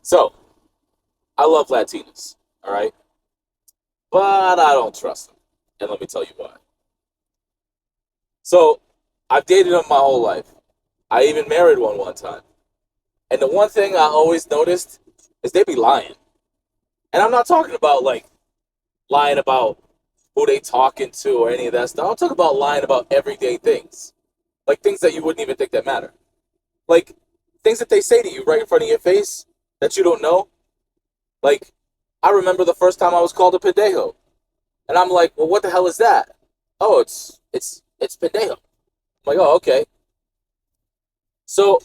So, I love Latinas, all right? But I don't trust them. And let me tell you why. So, I've dated them my whole life. I even married one time. And the one thing I always noticed is they be lying. And I'm not talking about like lying about who they talking to or any of that stuff. I'm talking about lying about everyday things. Like things that you wouldn't even think that matter. Like things that they say to you right in front of your face that you don't know. Like, I remember the first time I was called a pendejo. And I'm like, well, what the hell is that? Oh, it's pendejo. I'm like, oh, okay. So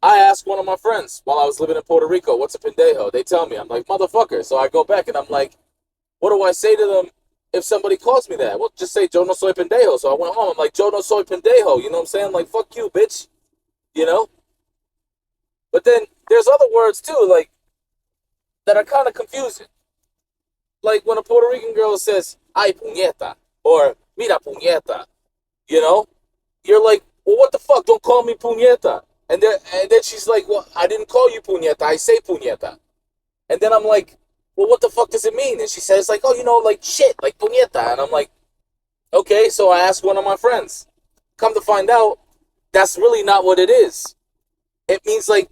I asked one of my friends while I was living in Puerto Rico, what's a pendejo? They tell me. I'm like, motherfucker. So I go back and I'm like, what do I say to them if somebody calls me that? Well, just say yo no soy pendejo. So I went home. I'm like, yo no soy pendejo. You know what I'm saying? Like, fuck you, bitch. You know? But then there's other words too, like, that are kind of confusing. Like when a Puerto Rican girl says, ay puñeta, or mira puñeta, you know? You're like, well, what the fuck? Don't call me puñeta. And then she's like, well, I didn't call you puñeta. I say puñeta. And then I'm like, well, what the fuck does it mean? And she says, like, oh, like shit, like puñeta. And I'm like, okay. So I asked one of my friends. Come to find out, that's really not what it is. It means like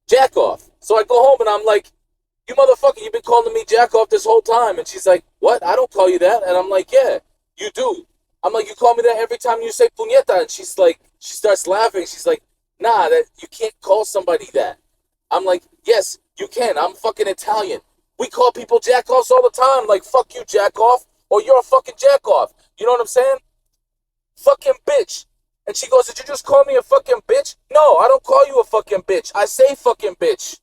jack off. So I go home and I'm like, you motherfucker, you've been calling me jack off this whole time. And she's like, what? I don't call you that. And I'm like, yeah, you do. I'm like, you call me that every time you say puñeta. And she's like, she starts laughing. She's like, nah, that you can't call somebody that. I'm like, yes, you can. I'm fucking Italian. We call people jack offs all the time. Like, fuck you, jack off, or you're a fucking jack off. You know what I'm saying? Fucking bitch. And she goes, did you just call me a fucking bitch? No, I don't call you a fucking bitch. I say fucking bitch.